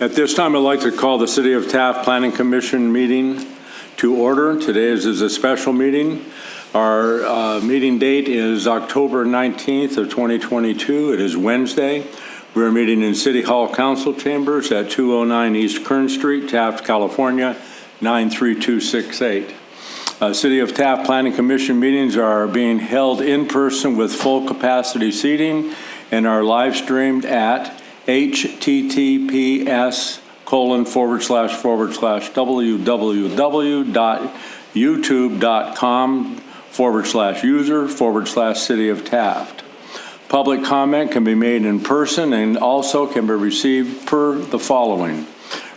At this time, I'd like to call the City of Taft Planning Commission meeting to order. Today is a special meeting. Our meeting date is October 19th of 2022. It is Wednesday. We're meeting in City Hall Council Chambers at 209 East Kern Street, Taft, California, 93268. City of Taft Planning Commission meetings are being held in person with full capacity seating and are live streamed at https://www.youtube.com/user/City of Taft. Public comment can be made in person and also can be received per the following.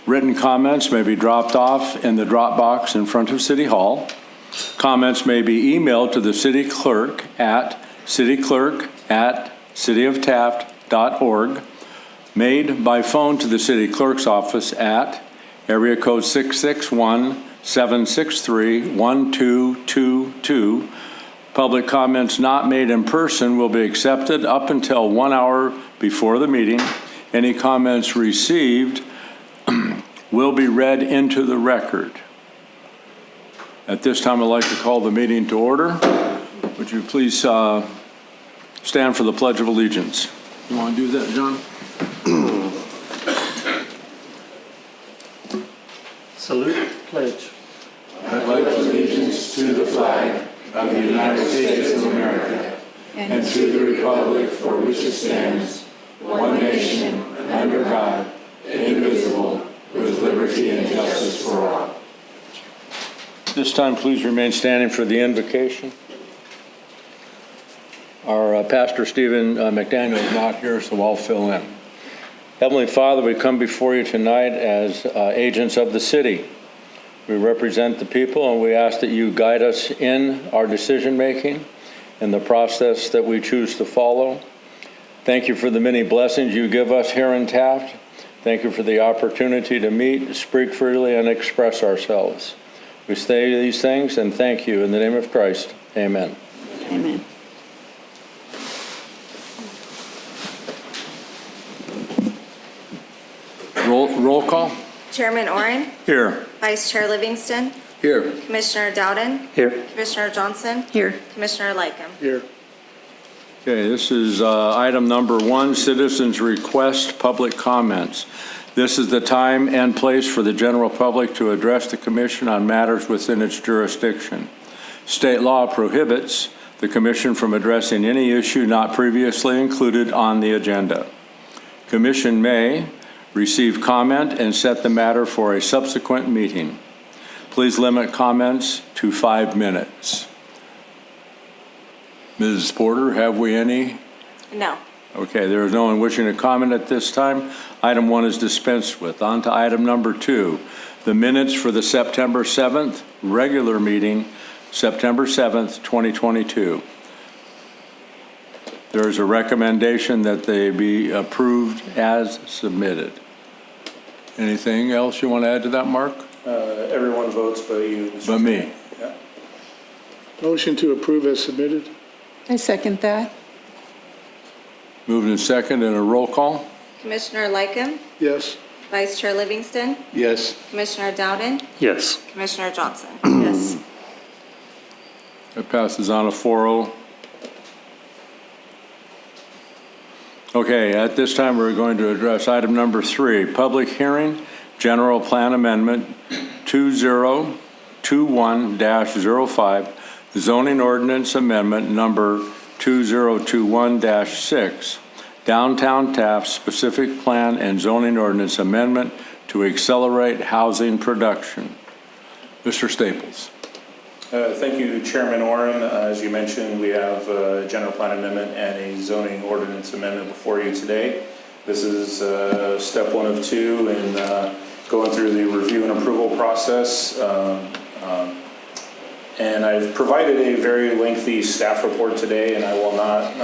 Written comments may be dropped off in the drop box in front of City Hall. Comments may be emailed to the city clerk at cityclerk@cityoftaft.org. Made by phone to the city clerk's office at area code 661-763-1222. Public comments not made in person will be accepted up until 1 hour before the meeting. Any comments received will be read into the record. At this time, I'd like to call the meeting to order. Would you please stand for the Pledge of Allegiance? You want to do that, John? Salute, pledge. I pledge allegiance to the flag of the United States of America and to the republic for which it stands, one nation, under God, indivisible, with liberty and justice for all. This time, please remain standing for the invocation. Our Pastor Stephen McDaniel is not here, so I'll fill in. Heavenly Father, we come before you tonight as agents of the city. We represent the people, and we ask that you guide us in our decision-making and the process that we choose to follow. Thank you for the many blessings you give us here in Taft. Thank you for the opportunity to meet, speak freely, and express ourselves. We say these things and thank you in the name of Christ. Amen. Amen. Roll call. Chairman Oren, Here. Vice Chair Livingston, Here. Commissioner Dowden, Here. Commissioner Johnson, Here. Commissioner Lycum. Here. Okay, this is item number 1, citizens' request public comments. This is the time and place for the general public to address the commission on matters within its jurisdiction. State law prohibits the commission from addressing any issue not previously included on the agenda. Commission may receive comment and set the matter for a subsequent meeting. Please limit comments to 5 minutes. Mrs. Porter, have we any? No. Okay, there is no one wishing to comment at this time. Item 1 is dispensed with. On to item number 2, the minutes for the September 7th regular meeting, September 7th, 2022. There is a recommendation that they be approved as submitted. Anything else you want to add to that, Mark? Everyone votes but you. But me. Yeah. Motion to approve as submitted. I second that. Moved in second and a roll call. Commissioner Lycum, Yes. Vice Chair Livingston, Yes. Commissioner Dowden, Yes. Commissioner Johnson. Yes. That passes on a 4-0. Okay, at this time, we're going to address item number 3, public hearing, general plan amendment 2021-05, zoning ordinance amendment number 2021-6, downtown Taft specific plan and zoning ordinance amendment to accelerate housing production. Mr. Staples. Thank you, Chairman Oren. As you mentioned, we have a general plan amendment and a zoning ordinance amendment before you today. This is step 1 of 2 in going through the review and approval process. And I've provided a very lengthy staff report today, and I will not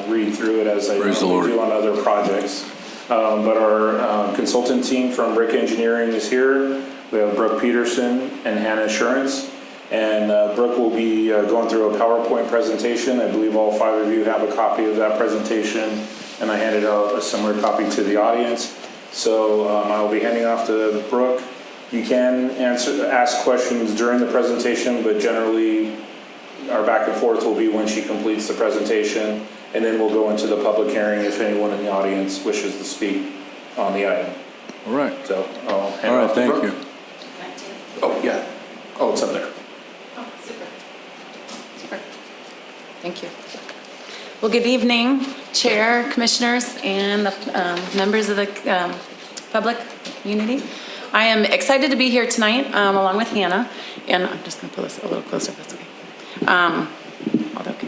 read through it as I normally do on other projects. But our consultant team from Brick Engineering is here. We have Brooke Peterson and Hannah Assurance. And Brooke will be going through a PowerPoint presentation. I believe all 5 of you have a copy of that presentation, and I handed out a similar copy to the audience. So I will be handing off to Brooke. You can ask questions during the presentation, but generally our back and forth will be when she completes the presentation, and then we'll go into the public hearing if anyone in the audience wishes to speak on the item. All right. So I'll hand All it right, off to thank Brooke. you. Oh, yeah. Oh, it's up there. Oh, super. Super. Thank you. Well, good evening, Chair, Commissioners, and the members of the public community. I am excited to be here tonight along with Hannah, and I'm just going to pull this a little closer if that's okay. Okay.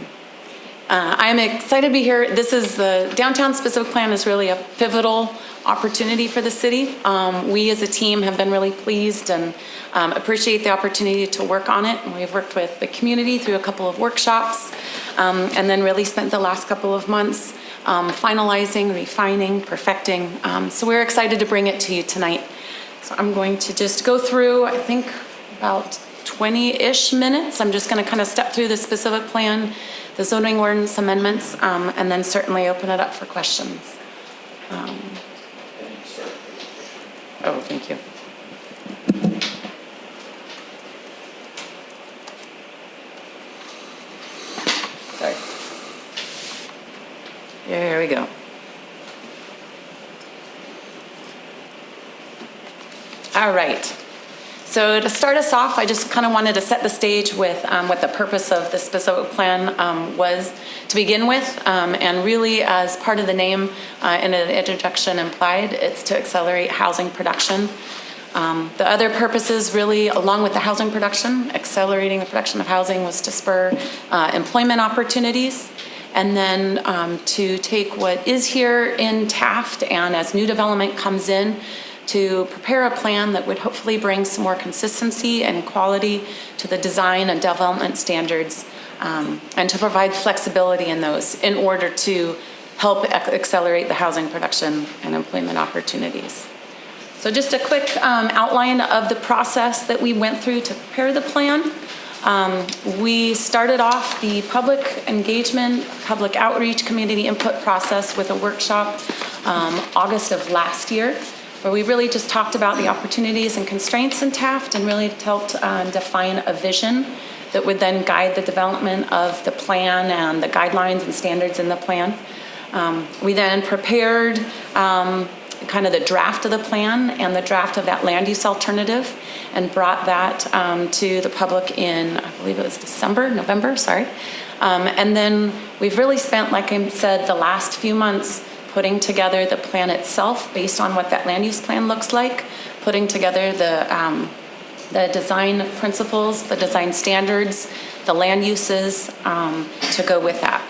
I am excited to be here. This is the Downtown Specific Plan is really a pivotal opportunity for the city. We as a team have been really pleased and appreciate the opportunity to work on it. We've worked with the community through a couple of workshops and then really spent the last couple of months finalizing, refining, perfecting. So we're excited to bring it to you tonight. So I'm going to just go through, I think, about 20-ish minutes. I'm just going to kind of step through the specific plan, the zoning ordinance amendments, and then certainly open it up for questions. Oh, thank you. Sorry. Here we go. All right. So to start us off, I just kind of wanted to set the stage with what the purpose of the specific plan was to begin with. And really, as part of the name in an introduction implied, it's to accelerate housing production. The other purposes really, along with the housing production, accelerating the production of housing was to spur employment opportunities. And then to take what is here in Taft and as new development comes in, to prepare a plan that would hopefully bring some more consistency and quality to the design and development standards, and to provide flexibility in those in order to help accelerate the housing production and employment opportunities. So just a quick outline of the process that we went through to prepare the plan. We started off the public engagement, public outreach, community input process with a workshop August of last year, where we really just talked about the opportunities and constraints in Taft and really helped define a vision that would then guide the development of the plan and the guidelines and standards in the plan. We then prepared kind of the draft of the plan and the draft of that land use alternative and brought that to the public in, I believe it was November, sorry. And then we've really spent, like I said, the last few months putting together the plan itself based on what that land use plan looks like, putting together the design principles, the design standards, the land uses to go with that.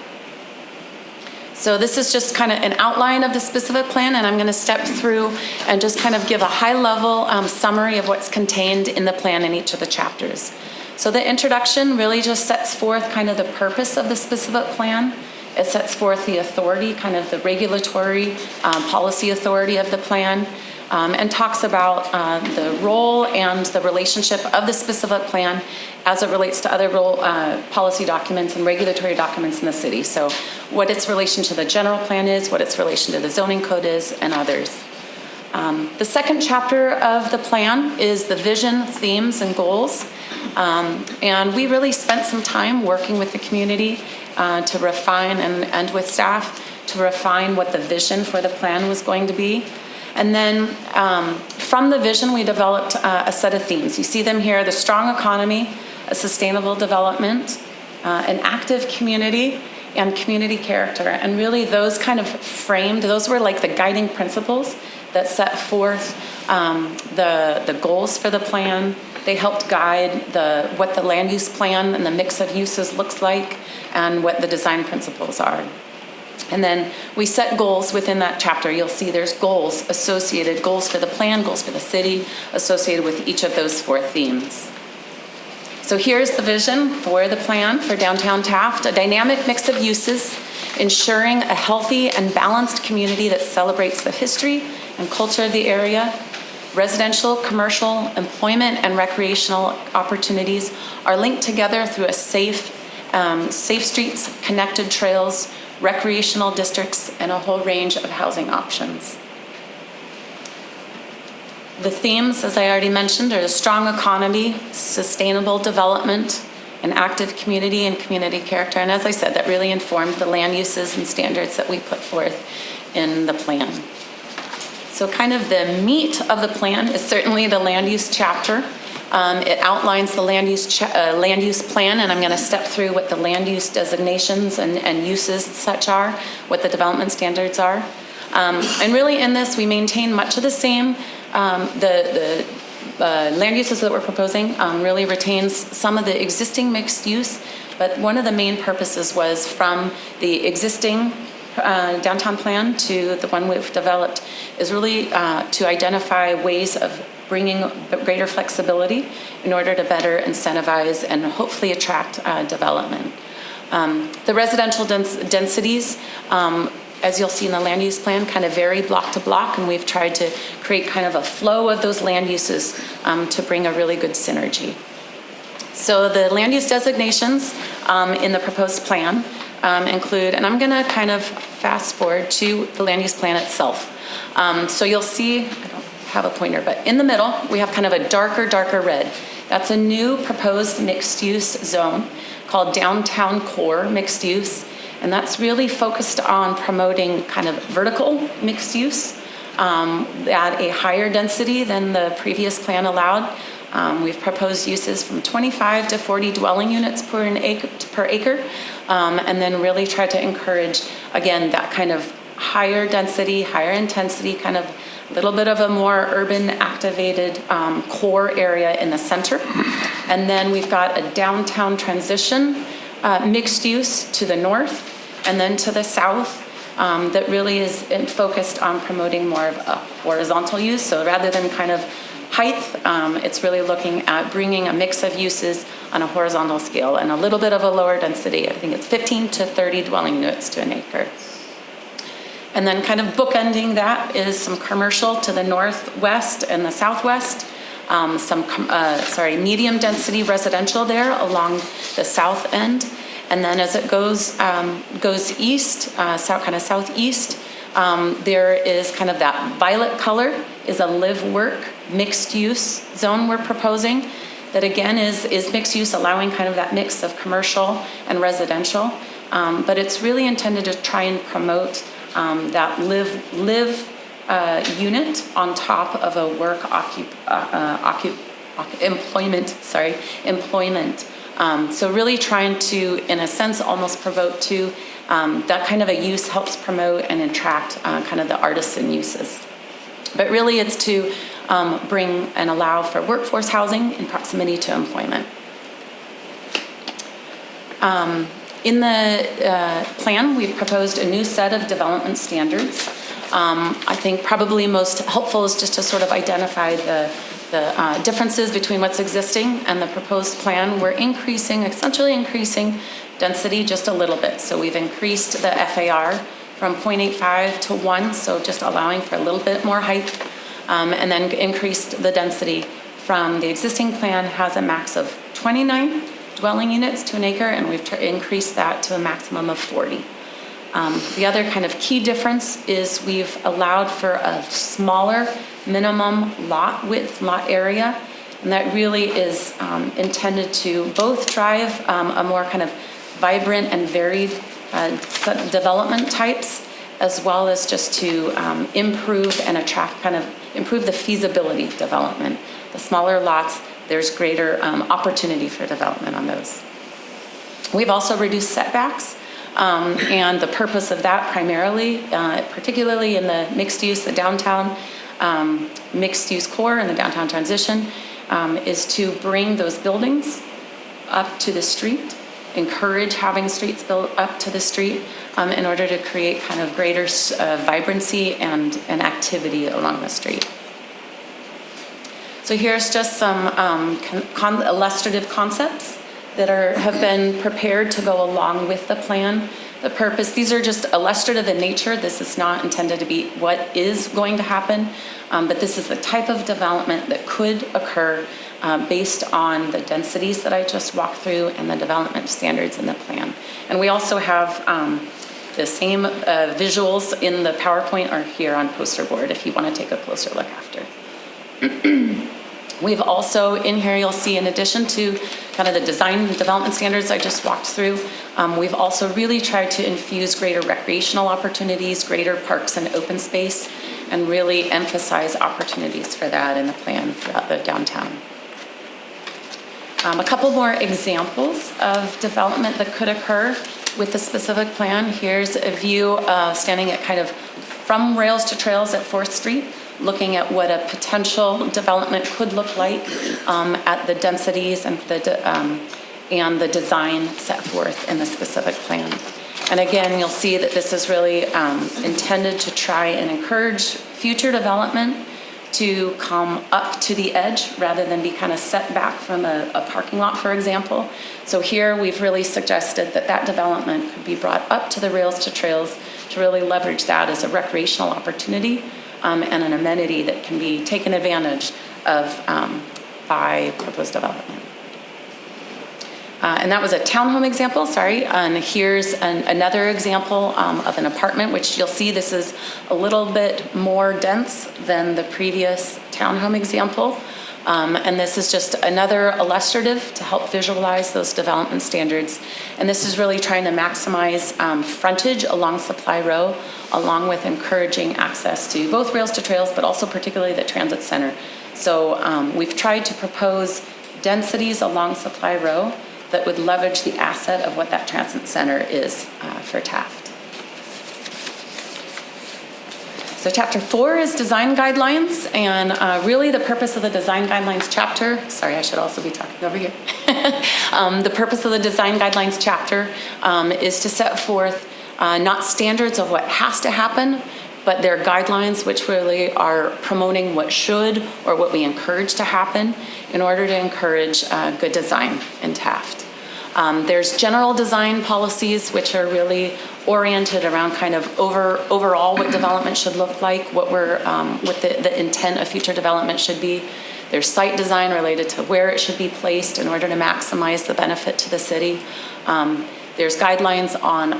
So this is just kind of an outline of the specific plan, and I'm going to step through and just kind of give a high-level summary of what's contained in the plan in each of the chapters. So the introduction really just sets forth kind of the purpose of the specific plan. It sets forth the authority, kind of the regulatory policy authority of the plan, and talks about the role and the relationship of the specific plan as it relates to other policy documents and regulatory documents in the city. So what its relation to the general plan is, what its relation to the zoning code is, and others. The second chapter of the plan is the vision, themes, and goals. And we really spent some time working with the community to refine and with staff to refine what the vision for the plan was going to be. And then from the vision, we developed a set of themes. You see them here: the strong economy, a sustainable development, an active community, and community character. And really those kind of framed, those were like the guiding principles that set forth the goals for the plan. They helped guide what the land use plan and the mix of uses looks like and what the design principles are. And then we set goals within that chapter. You'll see there's goals associated, goals for the plan, goals for the city, associated with each of those four themes. So here's the vision for the plan for downtown Taft: a dynamic mix of uses, ensuring a healthy and balanced community that celebrates the history and culture of the area. Residential, commercial, employment, and recreational opportunities are linked together through a safe streets, connected trails, recreational districts, and a whole range of housing options. The themes, as I already mentioned, are a strong economy, sustainable development, an active community, and community character. And as I said, that really informed the land uses and standards that we put forth in the plan. So kind of the meat of the plan is certainly the land use chapter. It outlines the land use plan, and I'm going to step through what the land use designations and uses such are, what the development standards are. And really in this, we maintain much of the same. The land uses that we're proposing really retains some of the existing mixed use, but one of the main purposes was from the existing downtown plan to the one we've developed is really to identify ways of bringing greater flexibility in order to better incentivize and hopefully attract development. The residential densities, as you'll see in the land use plan, kind of vary block to block, and we've tried to create kind of a flow of those land uses to bring a really good synergy. So the land use designations in the proposed plan include, and I'm going to kind of fast forward to the land use plan itself. So you'll see, I don't have a pointer, but in the middle, we have kind of a darker red. That's a new proposed mixed use zone called Downtown Core Mixed Use. And that's really focused on promoting kind of vertical mixed use at a higher density than the previous plan allowed. We've proposed uses from 25 to 40 dwelling units per acre, and then really try to encourage, again, that kind of higher density, higher intensity, kind of a little bit of a more urban activated core area in the center. And then we've got a downtown transition mixed use to the north and then to the south that really is focused on promoting more of a horizontal use. So rather than kind of height, it's really looking at bringing a mix of uses on a horizontal scale and a little bit of a lower density. I think it's 15 to 30 dwelling units to an acre. And then kind of bookending that is some commercial to the northwest and the southwest. Medium density residential there along the south end. And then as it goes east, southeast, there is kind of that violet color is a live-work mixed-use zone we're proposing that again is mixed use, allowing kind of that mix of commercial and residential. But it's really intended to try and promote that live unit on top of a work employment. So really trying to, in a sense, almost provoke to that kind of a use helps promote and attract kind of the artisan uses. But really it's to bring and allow for workforce housing in proximity to employment. In the plan, we've proposed a new set of development standards. I think probably most helpful is just to sort of identify the differences between what's existing and the proposed plan. We're essentially increasing density just a little bit. So we've increased the FAR from 0.85 to 1, so just allowing for a little bit more height, and then increased the density from the existing plan has a max of 29 dwelling units to an acre, and we've increased that to a maximum of 40. The other kind of key difference is we've allowed for a smaller minimum lot width, lot area, and that really is intended to both drive a more kind of vibrant and varied development types, as well as just to improve and improve the feasibility of development. The smaller lots, there's greater opportunity for development on those. We've also reduced setbacks, and the purpose of that primarily, particularly in the mixed use, the downtown mixed use core and the downtown transition, is to bring those buildings up to the street, encourage having streets built up to the street in order to create kind of greater vibrancy and activity along the street. So here's just some illustrative concepts that have been prepared to go along with the plan. The purpose, these are just illustrative in nature. This is not intended to be what is going to happen, but this is the type of development that could occur based on the densities that I just walked through and the development standards in the plan. And we also have the same visuals in the PowerPoint are here on poster board if you want to take a closer look after. We've also, in here you'll see, in addition to kind of the design and development standards I just walked through, we've also really tried to infuse greater recreational opportunities, greater parks and open space, and really emphasize opportunities for that in the plan throughout the downtown. A couple more examples of development that could occur with the specific plan. Here's a view standing at kind of from rails to trails at 4th Street, looking at what a potential development could look like at the densities and the design set forth in the specific plan. And again, you'll see that this is really intended to try and encourage future development to come up to the edge rather than be kind of set back from a parking lot, for example. So here we've really suggested that that development could be brought up to the rails to trails to really leverage that as a recreational opportunity and an amenity that can be taken advantage of by proposed development. And that was a townhome example, sorry. And here's another example of an apartment, which you'll see this is a little bit more dense than the previous townhome example. And this is just another illustrative to help visualize those development standards. And this is really trying to maximize frontage along Supply Row, along with encouraging access to both rails to trails, but also particularly the transit center. So we've tried to propose densities along Supply Row that would leverage the asset of what that transit center is for Taft. So chapter 4 is design guidelines, and really the purpose of the design guidelines chapter, sorry, I should also be talking over here. The purpose of the design guidelines chapter is to set forth not standards of what has to happen, but they're guidelines which really are promoting what should or what we encourage to happen in order to encourage good design in Taft. There's general design policies which are really oriented around kind of overall what development should look like, what the intent of future development should be. There's site design related to where it should be placed in order to maximize the benefit to the city. There's guidelines on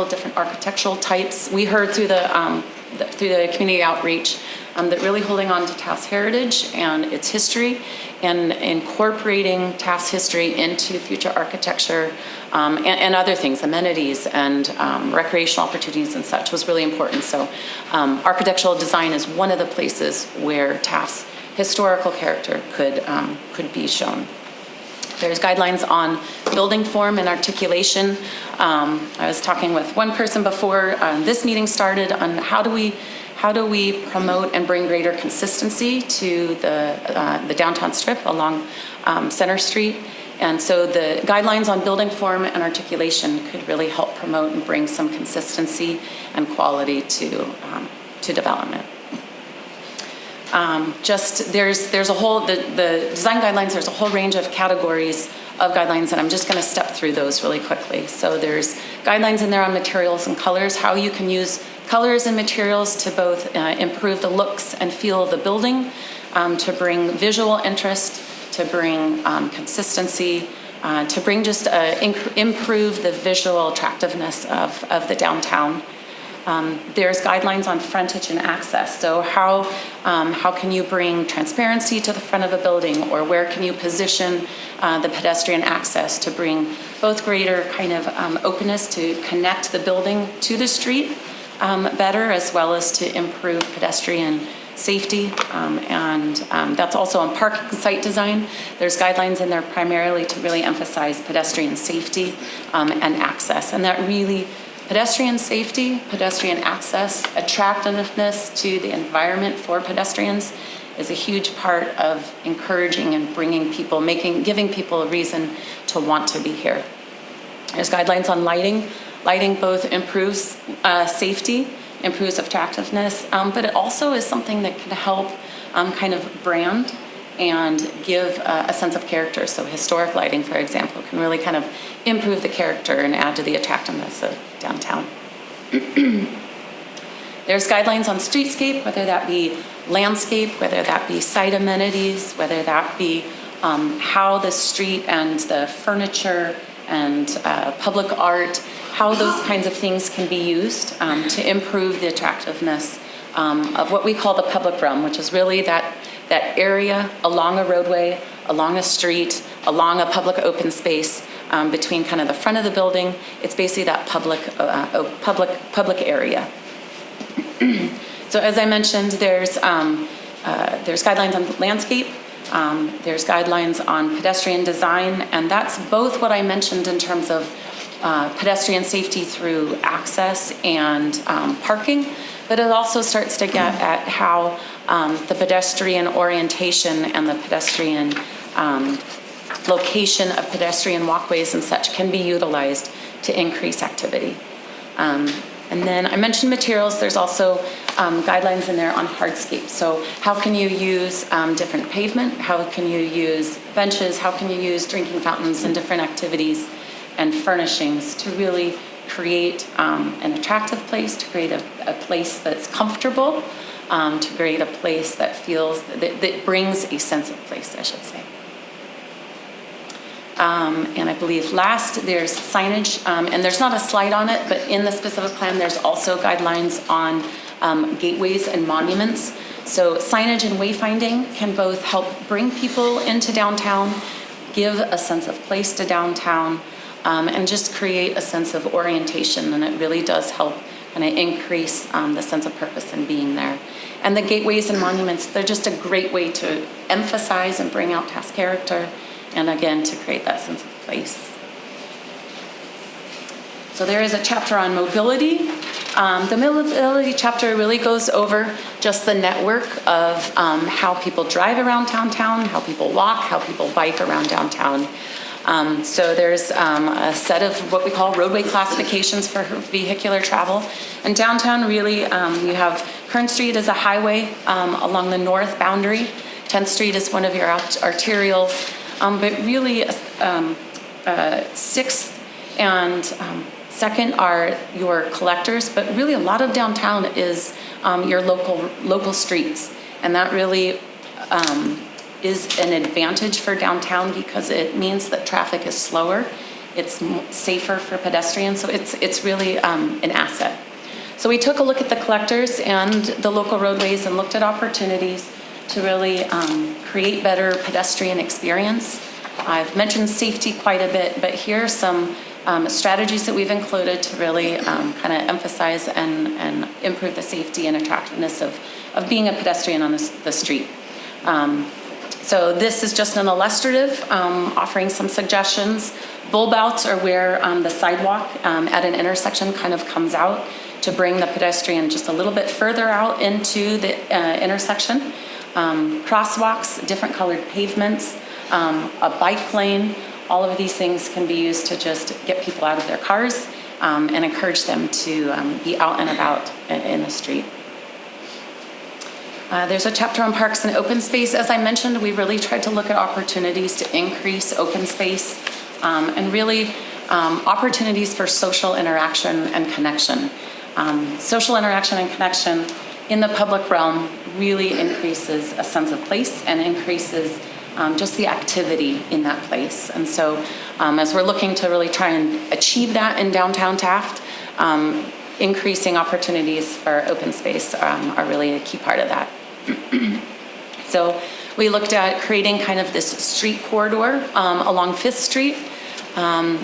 different architectural types. We heard through the community outreach that really holding on to Taft's heritage and its history and incorporating Taft's history into future architecture and other things, amenities and recreational opportunities and such was really important. So architectural design is one of the places where Taft's historical character could be shown. There's guidelines on building form and articulation. I was talking with one person before this meeting started on how do we promote and bring greater consistency to the downtown strip along Center Street. And so the guidelines on building form and articulation could really help promote and bring some consistency and quality to development. There's a whole, the design guidelines, there's a whole range of categories of guidelines, and I'm just going to step through those really quickly. So there's guidelines in there on materials and colors, how you can use colors and materials to both improve the looks and feel of the building, to bring visual interest, to bring consistency, to bring just improve the visual attractiveness of the downtown. There's guidelines on frontage and access. So how can you bring transparency to the front of a building, or where can you position the pedestrian access to bring both greater kind of openness to connect the building to the street better, as well as to improve pedestrian safety. And that's also on parking site design. There's guidelines in there primarily to really emphasize pedestrian safety and access. And that really, pedestrian safety, pedestrian access, attractiveness to the environment for pedestrians is a huge part of encouraging and bringing people, giving people a reason to want to be here. There's guidelines on lighting. Lighting both improves safety, improves attractiveness, but it also is something that can help kind of brand and give a sense of character. So historic lighting, for example, can really kind of improve the character and add to the attractiveness of downtown. There's guidelines on streetscape, whether that be landscape, whether that be site amenities, whether that be how the street and the furniture and public art, how those kinds of things can be used to improve the attractiveness of what we call the public realm, which is really that that area along a roadway, along a street, along a public open space, between kind of the front of the building. It's basically that public area. So as I mentioned, there's guidelines on landscape, there's guidelines on pedestrian design, and that's both what I mentioned in terms of pedestrian safety through access and parking, but it also starts to get at how the pedestrian orientation and the pedestrian location of pedestrian walkways and such can be utilized to increase activity. And then I mentioned materials. There's also guidelines in there on hardscape. So how can you use different pavement? How can you use benches? How can you use drinking fountains and different activities and furnishings to really create an attractive place, to create a place that's comfortable, to create a place that feels, that brings a sense of place, I should say. And I believe last, there's signage, and there's not a slide on it, but in the specific plan, there's also guidelines on gateways and monuments. So signage and wayfinding can both help bring people into downtown, give a sense of place to downtown, and just create a sense of orientation, and it really does help kind of increase the sense of purpose in being there. And the gateways and monuments, they're just a great way to emphasize and bring out Taft's character, and again, to create that sense of place. So there is a chapter on mobility. The mobility chapter really goes over just the network of how people drive around downtown, how people walk, how people bike around downtown. So there's a set of what we call roadway classifications for vehicular travel. And downtown really, you have Kern Street is a highway along the north boundary. 10th Street is one of your arterials. But really, 6th and 2nd are your collectors, but really a lot of downtown is your local streets. And that really is an advantage for downtown because it means that traffic is slower, it's safer for pedestrians, so it's really an asset. So we took a look at the collectors and the local roadways and looked at opportunities to really create better pedestrian experience. I've mentioned safety quite a bit, but here are some strategies that we've included to really kind of emphasize and improve the safety and attractiveness of being a pedestrian on the street. So this is just an illustrative, offering some suggestions. Bulb outs are where the sidewalk at an intersection kind of comes out to bring the pedestrian just a little bit further out into the intersection. Crosswalks, different colored pavements, a bike lane, all of these things can be used to just get people out of their cars and encourage them to be out and about in the street. There's a chapter on parks and open space. As I mentioned, we really tried to look at opportunities to increase open space and really opportunities for social interaction and connection. Social interaction and connection in the public realm really increases a sense of place and increases just the activity in that place. And so as we're looking to really try and achieve that in downtown Taft, increasing opportunities for open space are really a key part of that. So we looked at creating kind of this street corridor along 5th Street,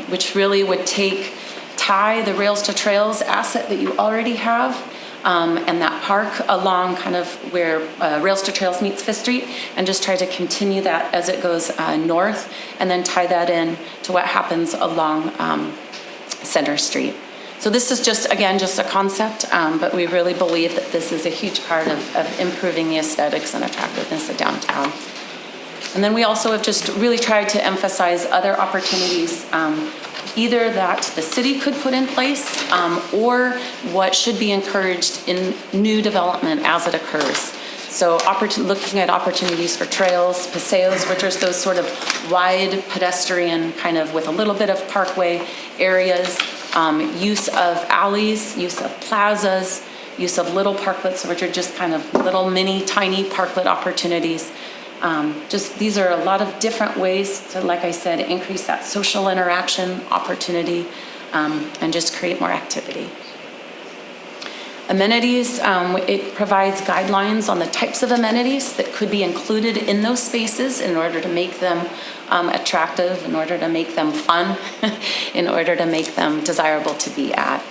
which really would tie the Rails to Trails asset that you already have and that park along kind of where Rails to Trails meets 5th Street, and just try to continue that as it goes north, and then tie that in to what happens along Center Street. So this is just a concept, but we really believe that this is a huge part of improving the aesthetics and attractiveness of downtown. And then we also have just really tried to emphasize other opportunities, either that the city could put in place or what should be encouraged in new development as it occurs. So looking at opportunities for trails, paseos, which are those sort of wide pedestrian kind of with a little bit of parkway areas, use of alleys, use of plazas, use of little parklets, which are just kind of little mini tiny parklet opportunities. These are a lot of different ways to, like I said, increase that social interaction opportunity and just create more activity. Amenities, it provides guidelines on the types of amenities that could be included in those spaces in order to make them attractive, in order to make them fun, in order to make them desirable to be at.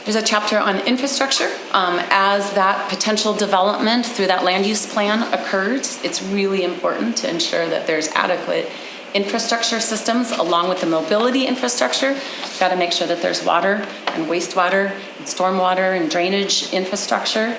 There's a chapter on infrastructure. As that potential development through that land use plan occurs, it's really important to ensure that there's adequate infrastructure systems along with the mobility infrastructure. Got to make sure that there's water and wastewater and stormwater and drainage infrastructure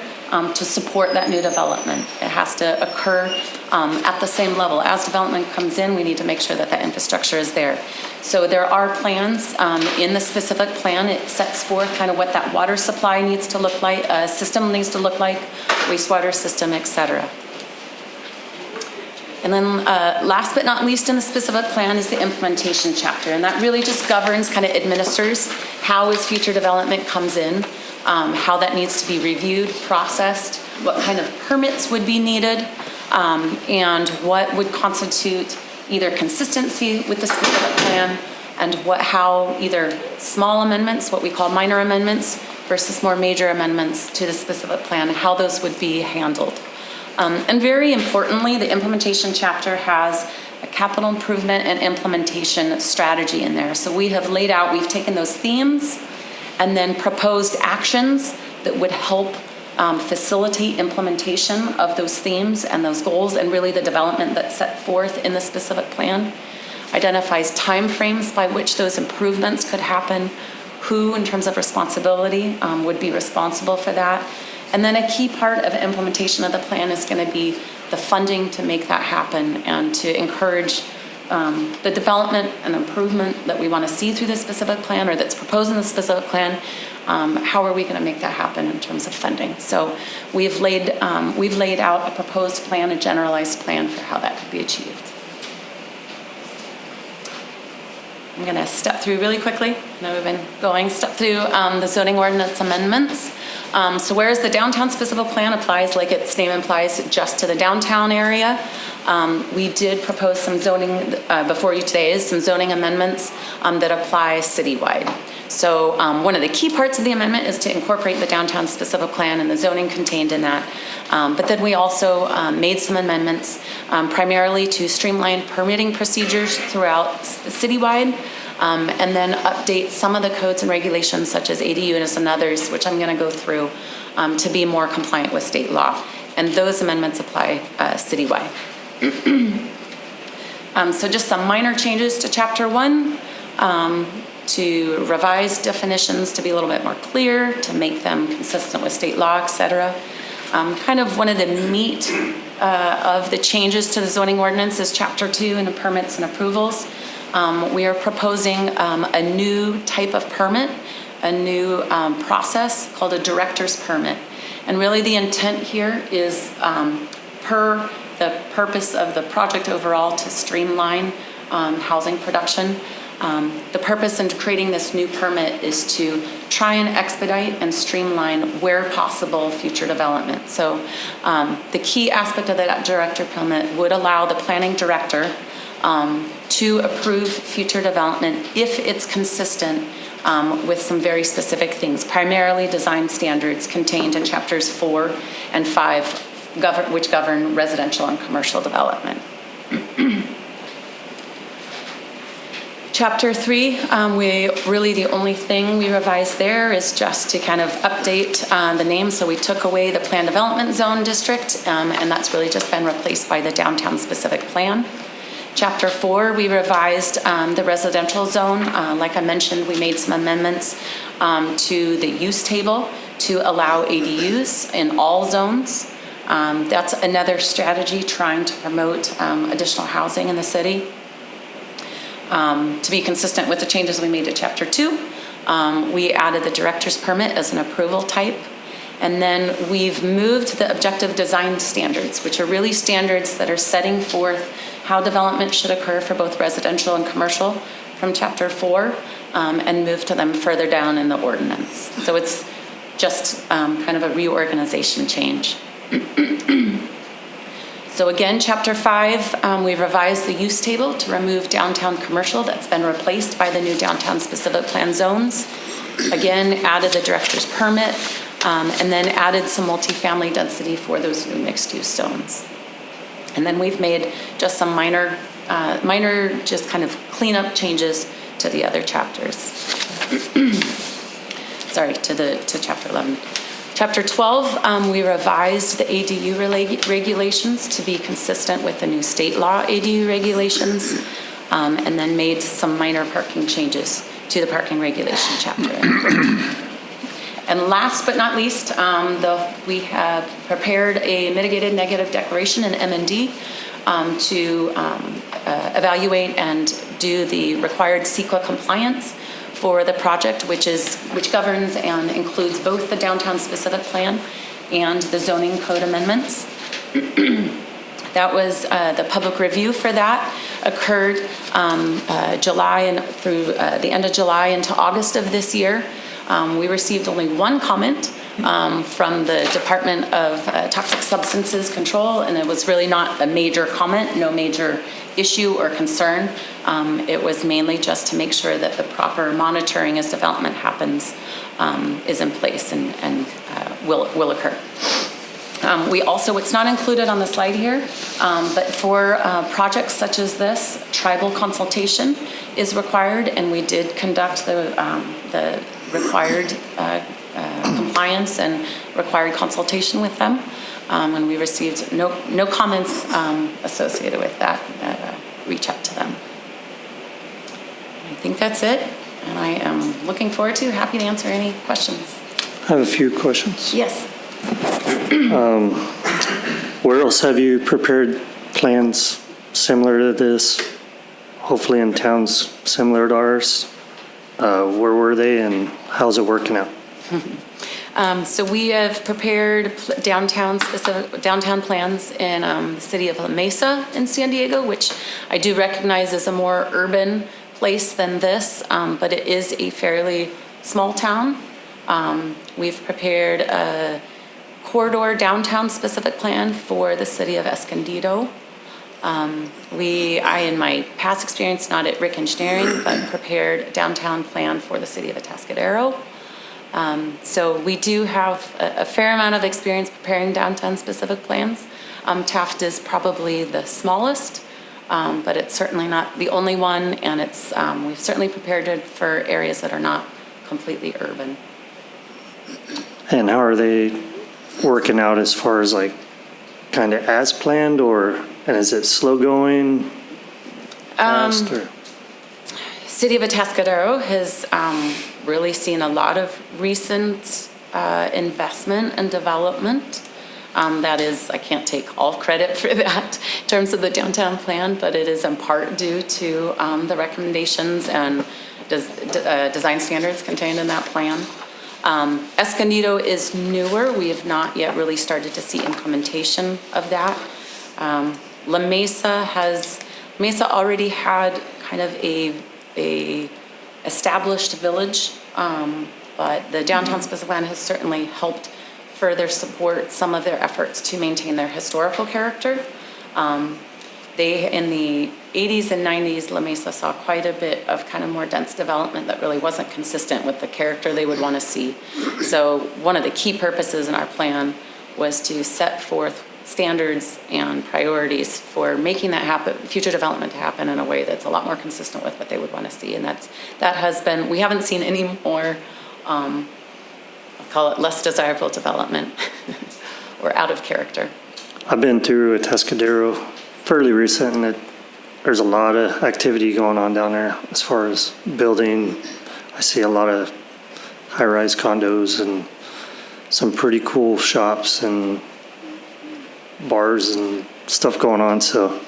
to support that new development. It has to occur at the same level. As development comes in, we need to make sure that that infrastructure is there. So there are plans in the specific plan. It sets forth kind of what that water supply needs to look like, system needs to look like, wastewater system, et cetera. And then last but not least in the specific plan is the implementation chapter. And that really just governs, kind of administers how as future development comes in, how that needs to be reviewed, processed, what kind of permits would be needed, and what would constitute either consistency with the specific plan and how either small amendments, what we call minor amendments, versus more major amendments to the specific plan, and how those would be handled. And very importantly, the implementation chapter has a capital improvement and implementation strategy in there. So we have laid out, we've taken those themes and then proposed actions that would help facilitate implementation of those themes and those goals and really the development that's set forth in the specific plan. Identifies timeframes by which those improvements could happen, who in terms of responsibility would be responsible for that. And then a key part of implementation of the plan is going to be the funding to make that happen and to encourage the development and improvement that we want to see through the specific plan or that's proposed in the specific plan. How are we going to make that happen in terms of funding? So we've laid out a proposed plan, a generalized plan for how that could be achieved. I'm going to step through really quickly. I know we've been going, step through the zoning ordinance amendments. So whereas the downtown specific plan applies, like its name implies, just to the downtown area, we did propose some zoning before you today is some zoning amendments that apply citywide. So one of the key parts of the amendment is to incorporate the downtown specific plan and the zoning contained in that. But then we also made some amendments primarily to streamline permitting procedures throughout citywide. And then update some of the codes and regulations such as ADU units and others, which I'm going to go through to be more compliant with state law. And those amendments apply citywide. So just some minor changes to Chapter 1 to revise definitions to be a little bit more clear, to make them consistent with state law, et cetera. Kind of one of the meat of the changes to the zoning ordinance is Chapter 2 and the permits and approvals. We are proposing a new type of permit, a new process called a director's permit. And really the intent here is per the purpose of the project overall to streamline housing production. The purpose in creating this new permit is to try and expedite and streamline where possible future development. So the key aspect of that director permit would allow the planning director to approve future development if it's consistent with some very specific things, primarily design standards contained in Chapters 4 and 5, which govern residential and commercial development. Chapter 3, the only thing we revised there is just to kind of update the name. So we took away the Plan Development Zone District, and that's really just been replaced by the Downtown Specific Plan. Chapter 4, we revised the residential zone. Like I mentioned, we made some amendments to the use table to allow ADUs in all zones. That's another strategy trying to promote additional housing in the city. To be consistent with the changes we made to Chapter 2, we added the director's permit as an approval type. And then we've moved the objective design standards, which are really standards that are setting forth how development should occur for both residential and commercial from Chapter 4, and moved to them further down in the ordinance. So it's just kind of a reorganization change. So again, Chapter 5, we revised the use table to remove downtown commercial that's been replaced by the new downtown specific plan zones. Again, added the director's permit, and then added some multifamily density for those new mixed-use zones. And then we've made just some minor just kind of cleanup changes to the other chapters. Sorry, to Chapter 11. Chapter 12, we revised the ADU regulations to be consistent with the new state law ADU regulations, and then made some minor parking changes to the parking regulation chapter. And last but not least, we have prepared a mitigated negative declaration in M&D to evaluate and do the required CEQA compliance for the project, which governs and includes both the downtown specific plan and the zoning code amendments. That was the public review for that occurred July and through the end of July into August of this year. We received only one comment from the Department of Toxic Substances Control, and it was really not a major comment, no major issue or concern. It was mainly just to make sure that the proper monitoring as development happens is in place and will occur. We also, it's not included on the slide here, but for projects such as this, tribal consultation is required, and we did conduct the required compliance and required consultation with them, and we received no comments associated with that. Reach out to them. I think that's it, and I am looking forward to, happy to answer any questions. I have a few questions. Yes. Where else have you prepared plans similar to this? Hopefully in towns similar to ours. Where were they and how's it working out? So we have prepared downtown plans in the city of La Mesa in San Diego, which I do recognize as a more urban place than this, but it is a fairly small town. We've prepared a corridor downtown specific plan for the city of Escondido. I, in my past experience, not at Rick Engineering, but prepared a downtown plan for the city of Atascadero. So we do have a fair amount of experience preparing downtown specific plans. Taft is probably the smallest, but it's certainly not the only one, and we've certainly prepared it for areas that are not completely urban. And how are they working out as far as like kind of as planned, and is it slow going, fast, or? City of Atascadero has really seen a lot of recent investment and development. That is, I can't take all credit for that in terms of the downtown plan, but it is in part due to the recommendations and design standards contained in that plan. Escondido is newer. We have not yet really started to see implementation of that. La Mesa already had kind of a established village, but the downtown specific plan has certainly helped further support some of their efforts to maintain their historical character. In the 80s and 90s, La Mesa saw quite a bit of kind of more dense development that really wasn't consistent with the character they would want to see. So one of the key purposes in our plan was to set forth standards and priorities for making that happen, future development to happen in a way that's a lot more consistent with what they would want to see. And that has been, we haven't seen any more, I'll call it less desirable development or out of character. I've been through Atascadero fairly recent, and there's a lot of activity going on down there as far as building. I see a lot of high-rise condos and some pretty cool shops and bars and stuff going on. So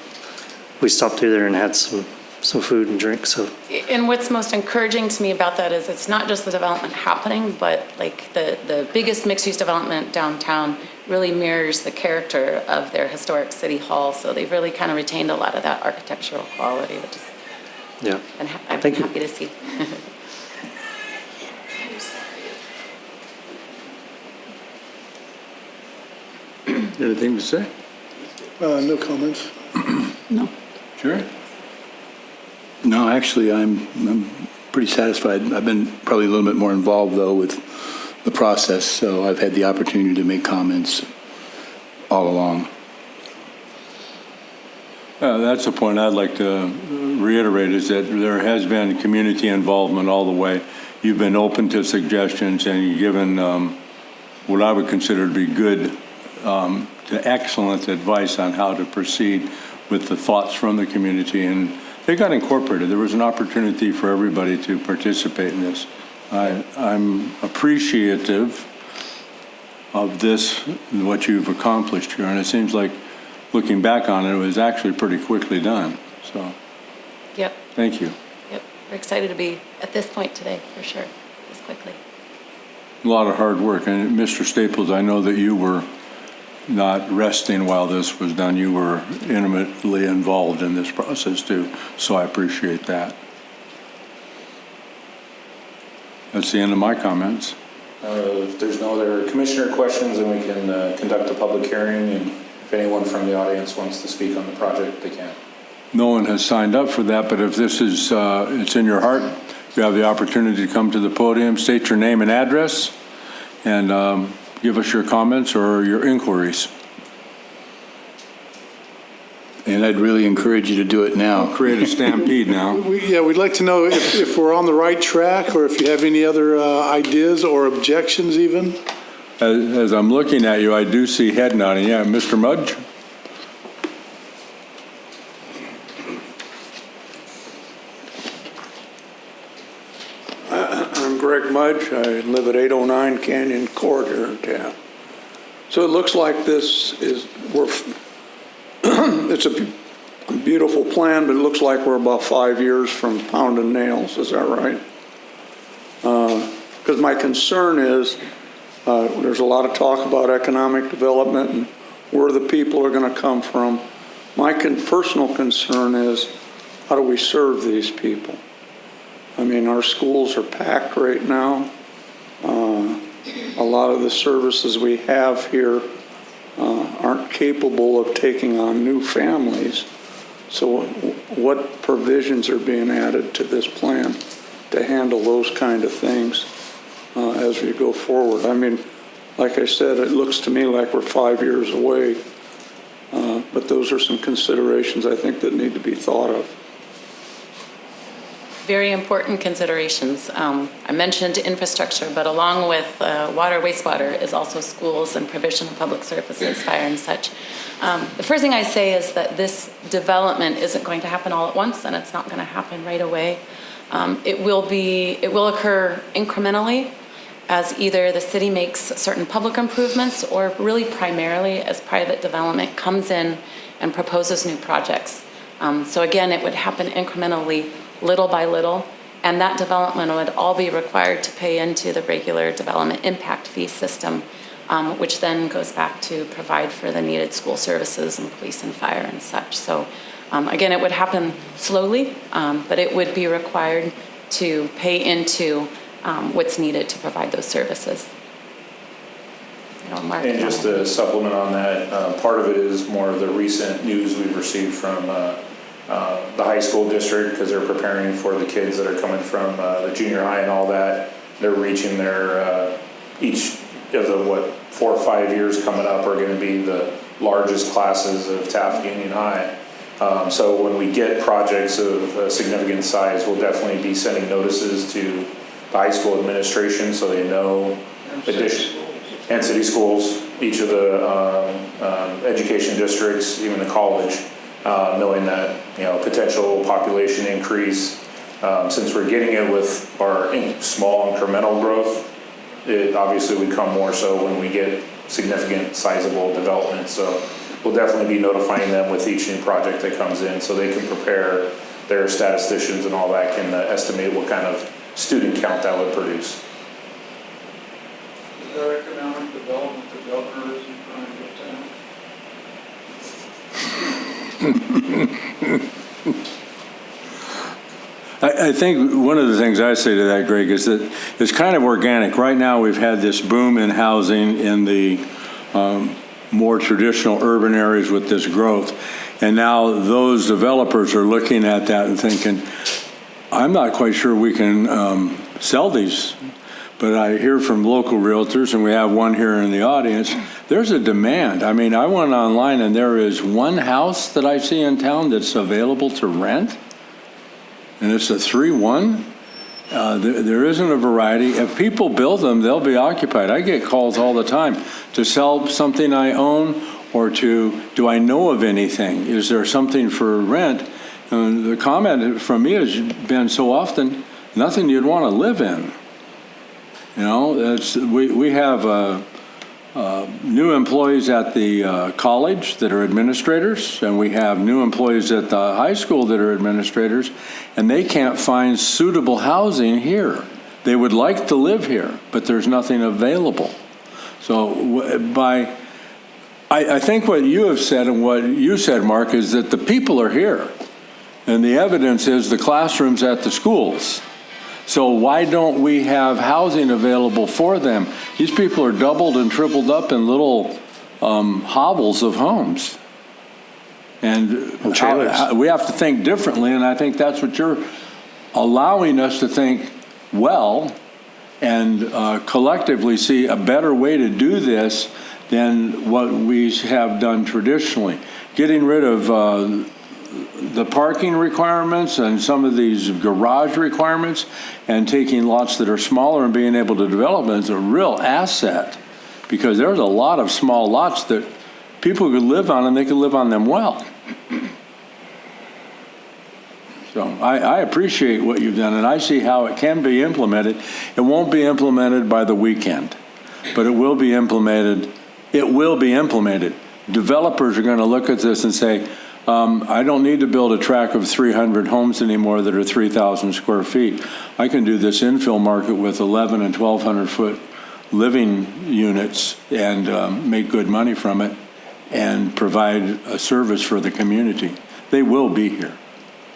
we stopped through there and had some food and drink. So. And what's most encouraging to me about that is it's not just the development happening, but like the biggest mixed-use development downtown really mirrors the character of their historic city hall. So they've really kind of retained a lot of that architectural quality, which is, Yeah. and I'm Thank you. happy to see. Anything to say? No comments. No. Sure. No, actually, I'm pretty satisfied. I've been probably a little bit more involved, though, with the process, so I've had the opportunity to make comments all along. That's a point I'd like to reiterate, is that there has been community involvement all the way. You've been open to suggestions, and you've given what I would consider to be good to excellent advice on how to proceed with the thoughts from the community, and they got incorporated. There was an opportunity for everybody to participate in this. I'm appreciative of this, what you've accomplished here, and it seems like, looking back on it, it was actually pretty quickly done. So, Yep, thank you. yep. We're excited to be at this point today, for sure, this quickly. A lot of hard work, and Mr. Staples, I know that you were not resting while this was done. You were intimately involved in this process too, so I appreciate that. That's the end of my comments. If there's no other commissioner questions, then we can conduct a public hearing, and if anyone from the audience wants to speak on the project, they can. No one has signed up for that, but if this is, it's in your heart, you have the opportunity to come to the podium, state your name and address, and give us your comments or your inquiries. And I'd really encourage you to do it now. Create a stampede now. We'd like to know if we're on the right track, or if you have any other ideas or objections even. As I'm looking at you, I do see head nodding. Yeah, Mr. Mudge? I'm Greg Mudge. I live at 809 Canyon Court here in Taft. So it looks like this is, it's a beautiful plan, but it looks like we're about 5 years from pounding nails. Is that right? Because my concern is, there's a lot of talk about economic development and where the people are going to come from. My personal concern is, how do we serve these people? I mean, our schools are packed right now. A lot of the services we have here aren't capable of taking on new families. So what provisions are being added to this plan to handle those kind of things as we go forward? I mean, like I said, it looks to me like we're 5 years away, but those are some considerations I think that need to be thought of. Very important considerations. I mentioned infrastructure, but along with water, wastewater is also schools and provision of public services, fire and such. The first thing I say is that this development isn't going to happen all at once, and it's not going to happen right away. It will occur incrementally as either the city makes certain public improvements, or really primarily as private development comes in and proposes new projects. So again, it would happen incrementally, little by little, and that development would all be required to pay into the regular development impact fee system, which then goes back to provide for the needed school services and police and fire and such. So again, it would happen slowly, but it would be required to pay into what's needed to provide those services. Mark, and just to supplement on that, part of it is more of the recent news we've received from the high school district, because they're preparing for the kids that are coming from the junior high and all that. They're reaching their, each of the, 4 or 5 years coming up are going to be the largest classes of Taft Union High. So when we get projects of significant size, we'll definitely be sending notices to the high school administration so they know and city schools, each of the education districts, even the college, knowing that, potential population increase. Since we're getting it with our small incremental growth, it obviously would come more so when we get significant sizable development. So we'll definitely be notifying them with each new project that comes in, so they can prepare, their statisticians and all that can estimate what kind of student count that would produce. Is that economic development the governor isn't trying to get down? I think one of the things I say to that, Greg, is that it's kind of organic. Right now, we've had this boom in housing in the more traditional urban areas with this growth. And now those developers are looking at that and thinking, I'm not quite sure we can sell these, but I hear from local realtors, and we have one here in the audience, there's a demand. I mean, I went online and there is one house that I see in town that's available to rent, and it's a 3-1. There isn't a variety. If people build them, they'll be occupied. I get calls all the time to sell something I own, or do I know of anything? Is there something for rent? And the comment from me has been so often, nothing you'd want to live in. You know, we have new employees at the college that are administrators, and we have new employees at the high school that are administrators, and they can't find suitable housing here. They would like to live here, but there's nothing available. So I think what you have said and what you said, Mark, is that the people are here, and the evidence is the classrooms at the schools. So why don't we have housing available for them? These people are doubled and tripled up in little hovels of homes. And we have to think differently, and I think that's what you're allowing us to think well and collectively see a better way to do this than what we have done traditionally. Getting rid of the parking requirements and some of these garage requirements and taking lots that are smaller and being able to develop them is a real asset, because there's a lot of small lots that people could live on, and they could live on them well. So I appreciate what you've done, and I see how it can be implemented. It won't be implemented by the weekend, but it will be implemented. It will be implemented. Developers are going to look at this and say, I don't need to build a tract of 300 homes anymore that are 3,000 square feet. I can do this infill market with 11 and 1,200 foot living units and make good money from it and provide a service for the community. They will be here.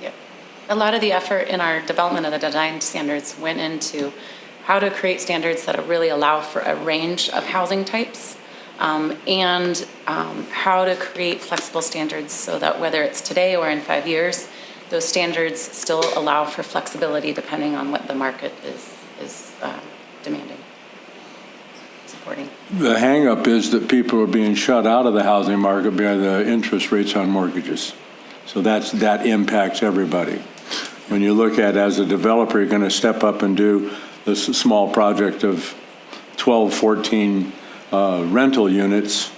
Yep. A lot of the effort in our development of the design standards went into how to create standards that really allow for a range of housing types. And how to create flexible standards so that whether it's today or in 5 years, those standards still allow for flexibility depending on what the market is demanding, supporting. The hang-up is that people are being shut out of the housing market by the interest rates on mortgages. So that impacts everybody. When you look at, as a developer, you're going to step up and do this small project of 12, 14 rental units.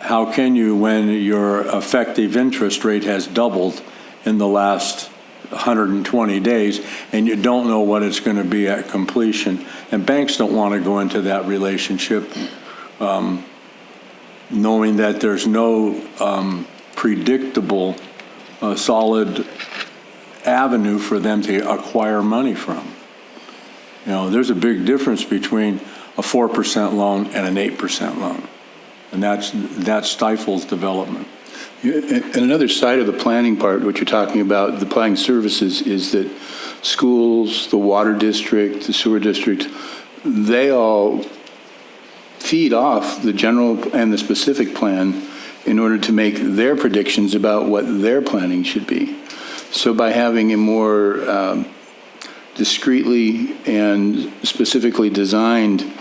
How can you, when your effective interest rate has doubled in the last 120 days and you don't know what it's going to be at completion? And banks don't want to go into that relationship knowing that there's no predictable, solid avenue for them to acquire money from. You know, there's a big difference between a 4% loan and an 8% loan. And that stifles development. And another side of the planning part, what you're talking about, the planning services, is that schools, the water district, the sewer district, they all feed off the general and the specific plan in order to make their predictions about what their planning should be. So by having a more discreetly and specifically designed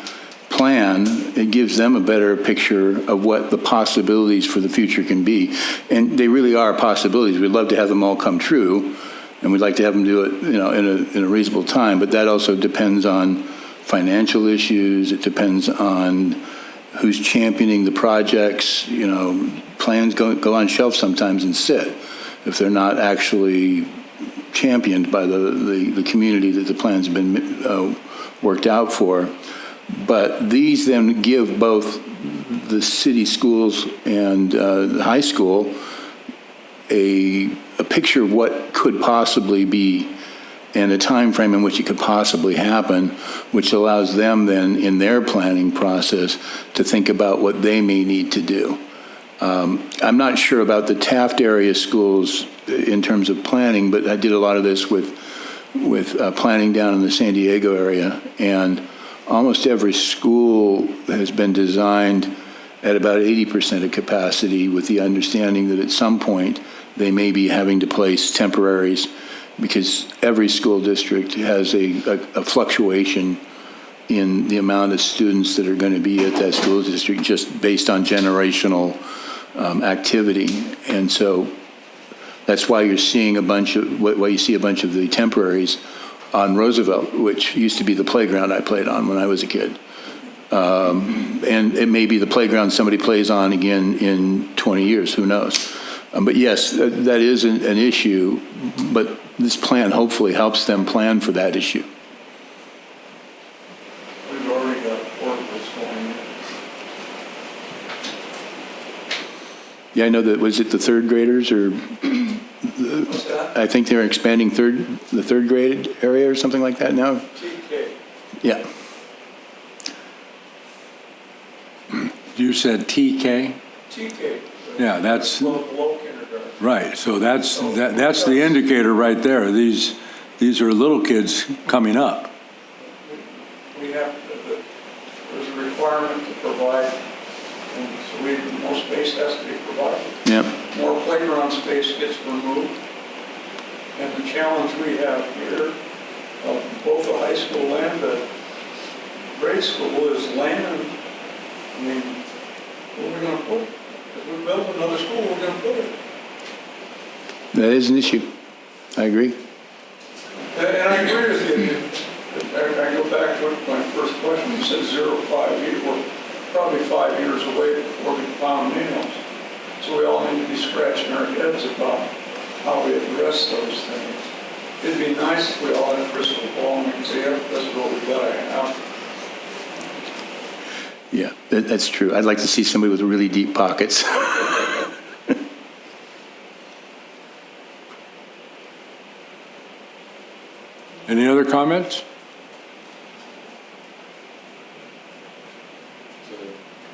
plan, it gives them a better picture of what the possibilities for the future can be. And they really are possibilities. We'd love to have them all come true, and we'd like to have them do it, you know, in a reasonable time, but that also depends on financial issues. It depends on who's championing the projects. You know, plans go on shelf sometimes and sit if they're not actually championed by the community that the plans have been worked out for. But these then give both the city schools and the high school a picture of what could possibly be and a time frame in which it could possibly happen, which allows them then in their planning process to think about what they may need to do. I'm not sure about the Taft area schools in terms of planning, but I did a lot of this with planning down in the San Diego area, and almost every school has been designed at about 80% of capacity, with the understanding that at some point they may be having to place temporaries because every school district has a fluctuation in the amount of students that are going to be at that school district just based on generational activity. And so that's why you're seeing why you see a bunch of the temporaries on Roosevelt, which used to be the playground I played on when I was a kid. And it may be the playground somebody plays on again in 20 years, who knows? But yes, that is an issue, but this plan hopefully helps them plan for that issue. We've already got portables going in. Yeah, I know that, was it the third graders or? What's that? I think they're expanding the third grade area or something like that now? TK. Yeah. You said TK? TK. Yeah, that's, Below kindergarten. right, so that's the indicator right there. These are little kids coming up. We have, there's a requirement to provide, and so more space has to be provided. Yeah. More playground space gets removed. And the challenge we have here, both the high school and the grade school, is land. I mean, where are we going to put it? If we build another school, we're going to put it. That is an issue. I agree. And I agree with you. I go back to my first question. You said 0 to 5 years. We're probably 5 years away before we pound nails. So we all need to be scratching our heads about how we address those things. It'd be nice if we all had a crystal ball and we could say, yeah, that's what we've got to have. Yeah, that's true. I'd like to see somebody with really deep pockets. Any other comments?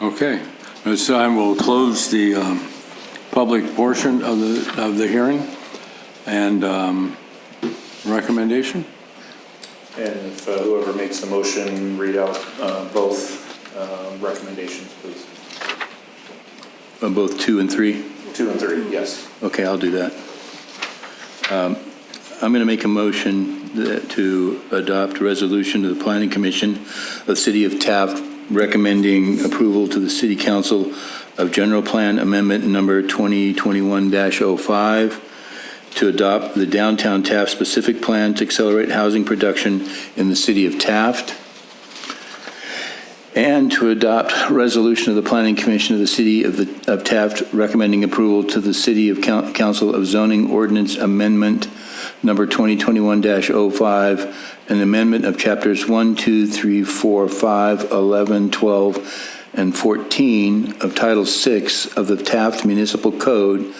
Okay, this time we'll close the public portion of the hearing and recommendation. And if whoever makes the motion, read out both recommendations, please. Both 2 and 3? 2 and 3, yes. Okay, I'll do that. I'm going to make a motion to adopt a resolution to the Planning Commission of the City of Taft recommending approval to the City Council of General Plan Amendment Number 2021-05 to adopt the Downtown Taft Specific Plan to accelerate housing production in the City of Taft, and to adopt a resolution of the Planning Commission of the City of Taft recommending approval to the City of Council of Zoning Ordinance Amendment Number 2021-05, an amendment of Chapters 1, 2, 3, 4, 5, 11, 12, and 14 of Title 6 of the Taft Municipal Code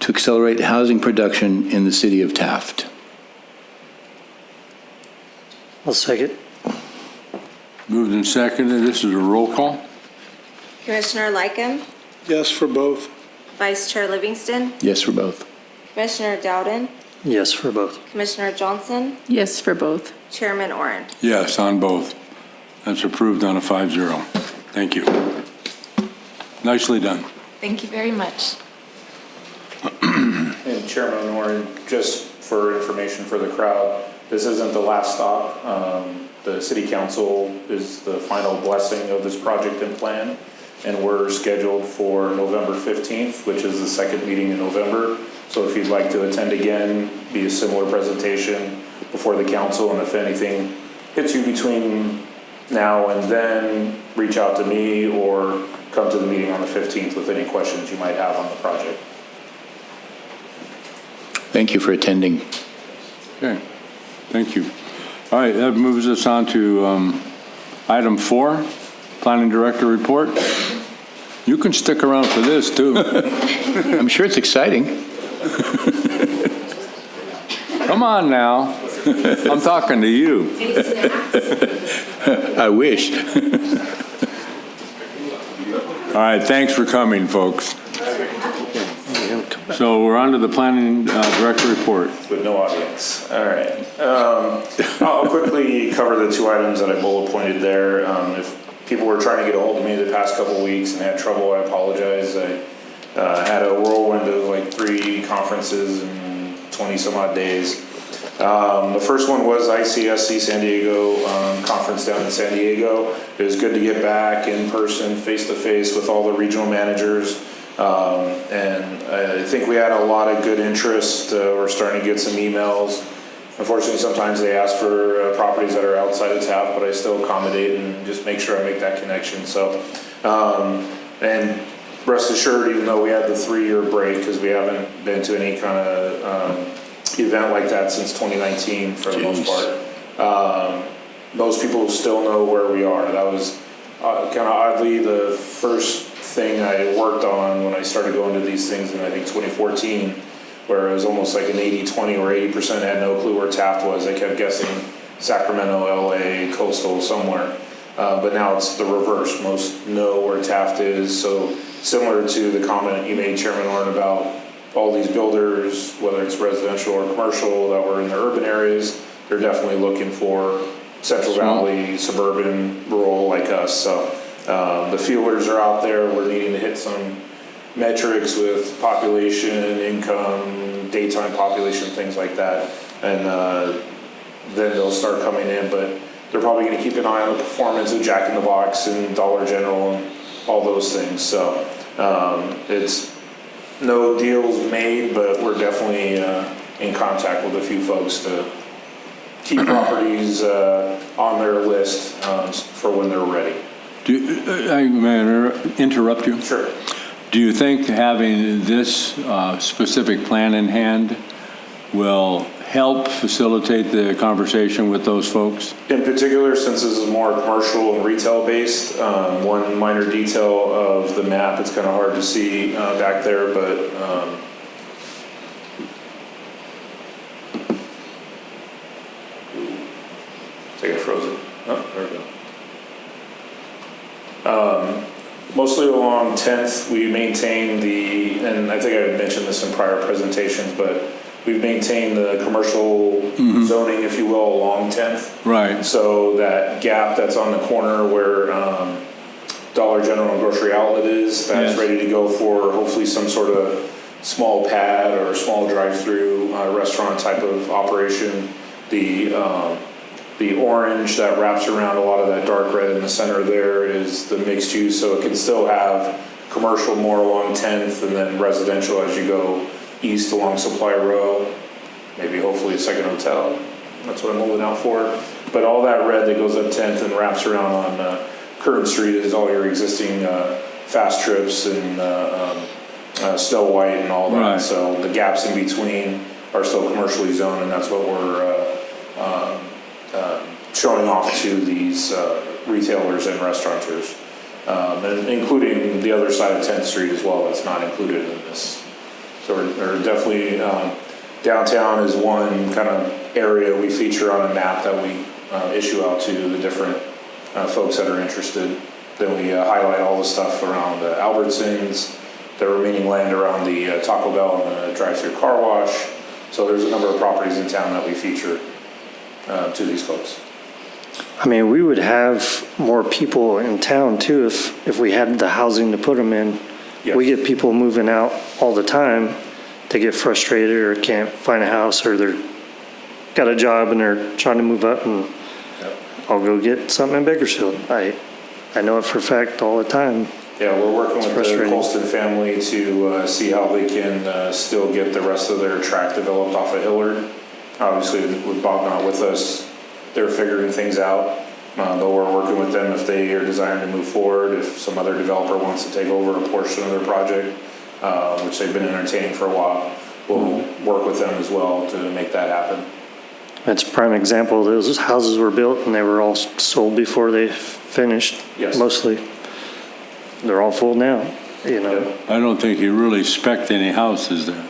to accelerate housing production in the City of Taft. I'll second. Moved and seconded. This is a roll call. Commissioner Lycum, Yes for both. Vice Chair Livingston, Yes for both. Commissioner Dowden, Yes for both. Commissioner Johnson, Yes for both. Chairman Oren. Yes, on both. That's approved on a 5-0. Thank you. Nicely done. Thank you very much. And Chairman Oren, just for information for the crowd, this isn't the last stop. The City Council is the final blessing of this project and plan, and we're scheduled for November 15th, which is the second meeting in November. So if you'd like to attend again, be a similar presentation before the council, and if anything hits you between now and then, reach out to me or come to the meeting on the 15th with any questions you might have on the project. Thank you for attending. Okay, thank you. All right, that moves us on to item 4, Planning Director Report. You can stick around for this, too. I'm sure it's exciting. Come on now. I'm talking to you. I wish. All right, thanks for coming, folks. So we're on to the Planning Director Report. With no audience. All right. I'll quickly cover the 2 items that I bullet pointed there. If people were trying to get a hold of me the past couple of weeks and had trouble, I apologize. I had a whirlwind of like 3 conferences and 20 some odd days. The first one was ICSC San Diego conference down in San Diego. It was good to get back in person, face to face with all the regional managers. And I think we had a lot of good interest. We're starting to get some emails. Unfortunately, sometimes they ask for properties that are outside of Taft, but I still accommodate and just make sure I make that connection. So, and rest assured, even though we had the 3-year break, because we haven't been to any kind of event like that since 2019 for the most part, most people still know where we are. That was kind of oddly the first thing I worked on when I started going to these things in, I think, 2014, where it was almost like an 80-20 where 80% had no clue where Taft was. They kept guessing Sacramento, LA, coastal, somewhere. But now it's the reverse. Most know where Taft is. So similar to the comment you made, Chairman Orrin, about all these builders, whether it's residential or commercial, that were in the urban areas, they're definitely looking for Central Valley, suburban, rural like us. So the feelers are out there. We're needing to hit some metrics with population, income, daytime population, things like that. And then they'll start coming in. But they're probably going to keep an eye on the performance of Jack in the Box and Dollar General and all those things. So it's no deals made, but we're definitely in contact with a few folks to keep properties on their list for when they're ready. May I interrupt you? Sure. Do you think having this specific plan in hand will help facilitate the conversation with those folks? In particular, since this is more commercial and retail based, one minor detail of the map, it's kind of hard to see back there, but I get frozen. Oh, there we go. Mostly along 10th, we maintain and I think I mentioned this in prior presentations, but we've maintained the commercial zoning, if you will, along 10th. Right. So that gap that's on the corner where Dollar General and Grocery Outlet is, that's ready to go for hopefully some sort of small pad or small drive-through restaurant type of operation. The orange that wraps around a lot of that dark red in the center there is the mixed use, so it can still have commercial more along 10th and then residential as you go east along Supply Row, maybe hopefully a second hotel. That's what I'm holding out for. But all that red that goes up 10th and wraps around on Curtin Street is all your existing fast trips and Snow White and all that. Right. So the gaps in between are still commercially zoned, and that's what we're showing off to these retailers and restaurateurs, and including the other side of 10th Street as well. That's not included in this. So we're definitely, downtown is one kind of area we feature on a map that we issue out to the different folks that are interested. Then we highlight all the stuff around the Albertsons, the remaining land around the Taco Bell and the drive-through car wash. So there's a number of properties in town that we feature to these folks. I mean, we would have more people in town too if we had the housing to put them in. Yes. We get people moving out all the time. They get frustrated or can't find a house, or they're got a job and they're trying to move up, and I'll go get something in Bakersfield. I know it for a fact all the time. Yeah, we're working with the Colston family to see how they can still get the rest of their tract developed off of Hillard. Obviously, with Bob not with us, they're figuring things out. But we're working with them if they are desiring to move forward, if some other developer wants to take over a portion of their project, which they've been entertaining for a while. We'll work with them as well to make that happen. That's a prime example. Those houses were built and they were all sold before they finished. Yes. Mostly. They're all full now, you know. Yeah. I don't think he really spec'd any houses there.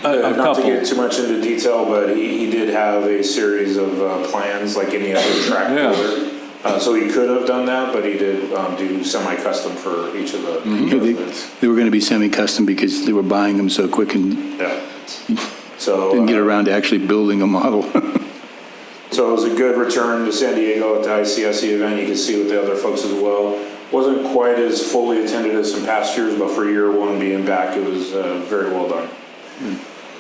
Not to get too much into detail, but he did have a series of plans like any other tract builder. So he could have done that, but he did do semi-custom for each of the residents. They were going to be semi-custom because they were buying them so quick and Yeah. So didn't get around to actually building a model. So it was a good return to San Diego at the ICSC event. You could see with the other folks as well. Wasn't quite as fully attended as some past years, but for year one being back, it was very well done.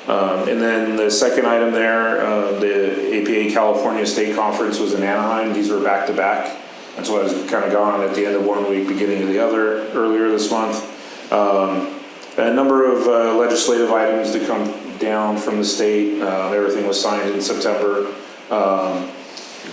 And then the second item there, the APA California State Conference was in Anaheim. These were back to back. And so I was kind of gone at the end of one week, beginning of the other, earlier this month. A number of legislative items to come down from the state. Everything was signed in September.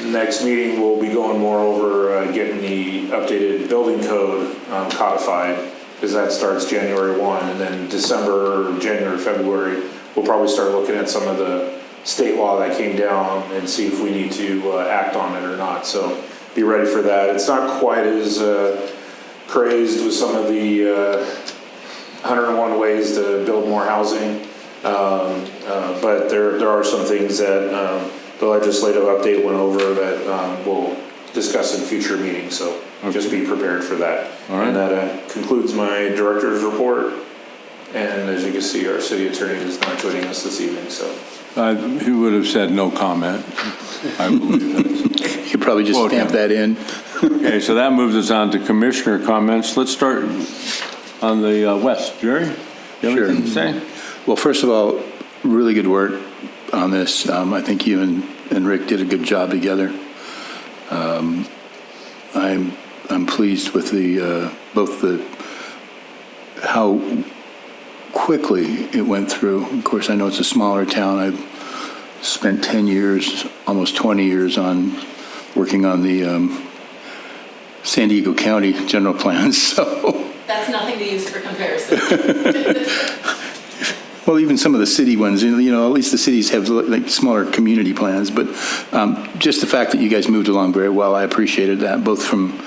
Next meeting, we'll be going more over getting the updated building code codified, because that starts January 1. And then December, January, February, we'll probably start looking at some of the state law that came down and see if we need to act on it or not. So be ready for that. It's not quite as crazed with some of the 101 ways to build more housing, but there are some things that the legislative update went over that we'll discuss in future meetings, so just be prepared for that. All right. And that concludes my director's report. And as you can see, our city attorney is not joining us this evening, so. He would have said no comment. I believe that. You probably just stamp that in. Okay, so that moves us on to commissioner comments. Let's start on the west. Jerry, you have anything to say? Well, first of all, really good work on this. I think you and Rick did a good job together. I'm pleased with how quickly it went through. Of course, I know it's a smaller town. I've spent 10 years, almost 20 years on working on the San Diego County general plans, so. That's nothing to use for comparison. Well, even some of the city ones, at least the cities have like smaller community plans, but just the fact that you guys moved along very well, I appreciated that, both from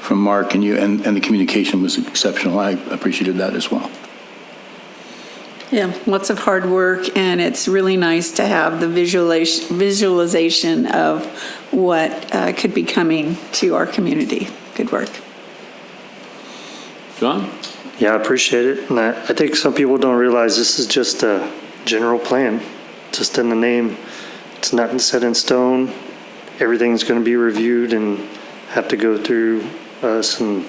Mark and you, and the communication was exceptional. I appreciated that as well. Yeah, lots of hard work, and it's really nice to have the visualization of what could be coming to our community. Good work. John? Yeah, I appreciate it. And I think some people don't realize this is just a general plan, just in the name. It's nothing set in stone. Everything's going to be reviewed and have to go through us and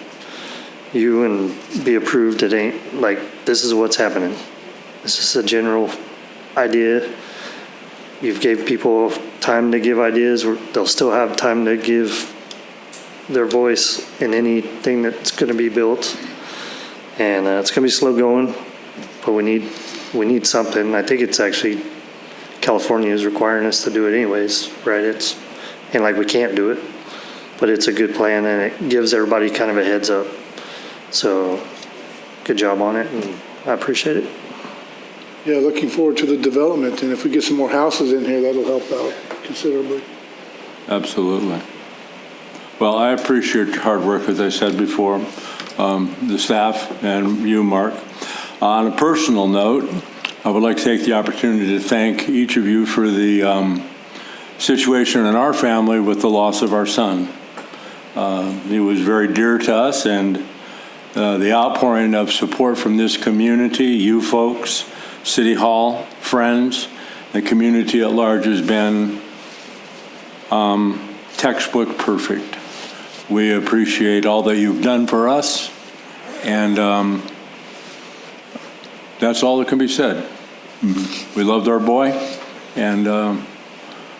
you and be approved. It ain't like this is what's happening. This is a general idea. You've gave people time to give ideas. They'll still have time to give their voice in anything that's going to be built. And it's going to be slow going, but we need something. I think it's actually California is requiring us to do it anyways, right? And like we can't do it, but it's a good plan and it gives everybody kind of a heads up. So good job on it, and I appreciate it. Yeah, looking forward to the development, and if we get some more houses in here, that'll help out considerably. Absolutely. Well, I appreciate your hard work, as I said before, the staff and you, Mark. On a personal note, I would like to take the opportunity to thank each of you for the situation in our family with the loss of our son. He was very dear to us, and the outpouring of support from this community, you folks, City Hall, friends, the community at large has been textbook perfect. We appreciate all that you've done for us, and that's all that can be said. We loved our boy, and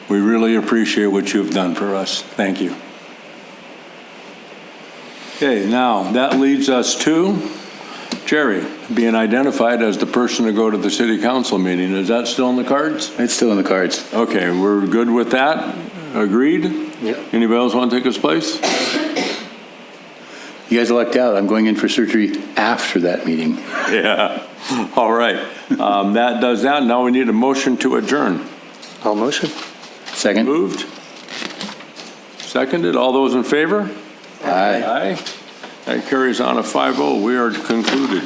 we really appreciate what you've done for us. Thank you. Okay, now that leads us to Jerry being identified as the person to go to the city council meeting. Is that still in the cards? It's still in the cards. Okay, we're good with that. Agreed? Yep. Anybody else want to take his place? You guys lucked out. I'm going in for surgery after that meeting. Yeah. All right. That does that. Now we need a motion to adjourn. All motion. Second? Moved. Seconded. All those in favor? Aye. Aye. That carries on a 5-0. We are concluded.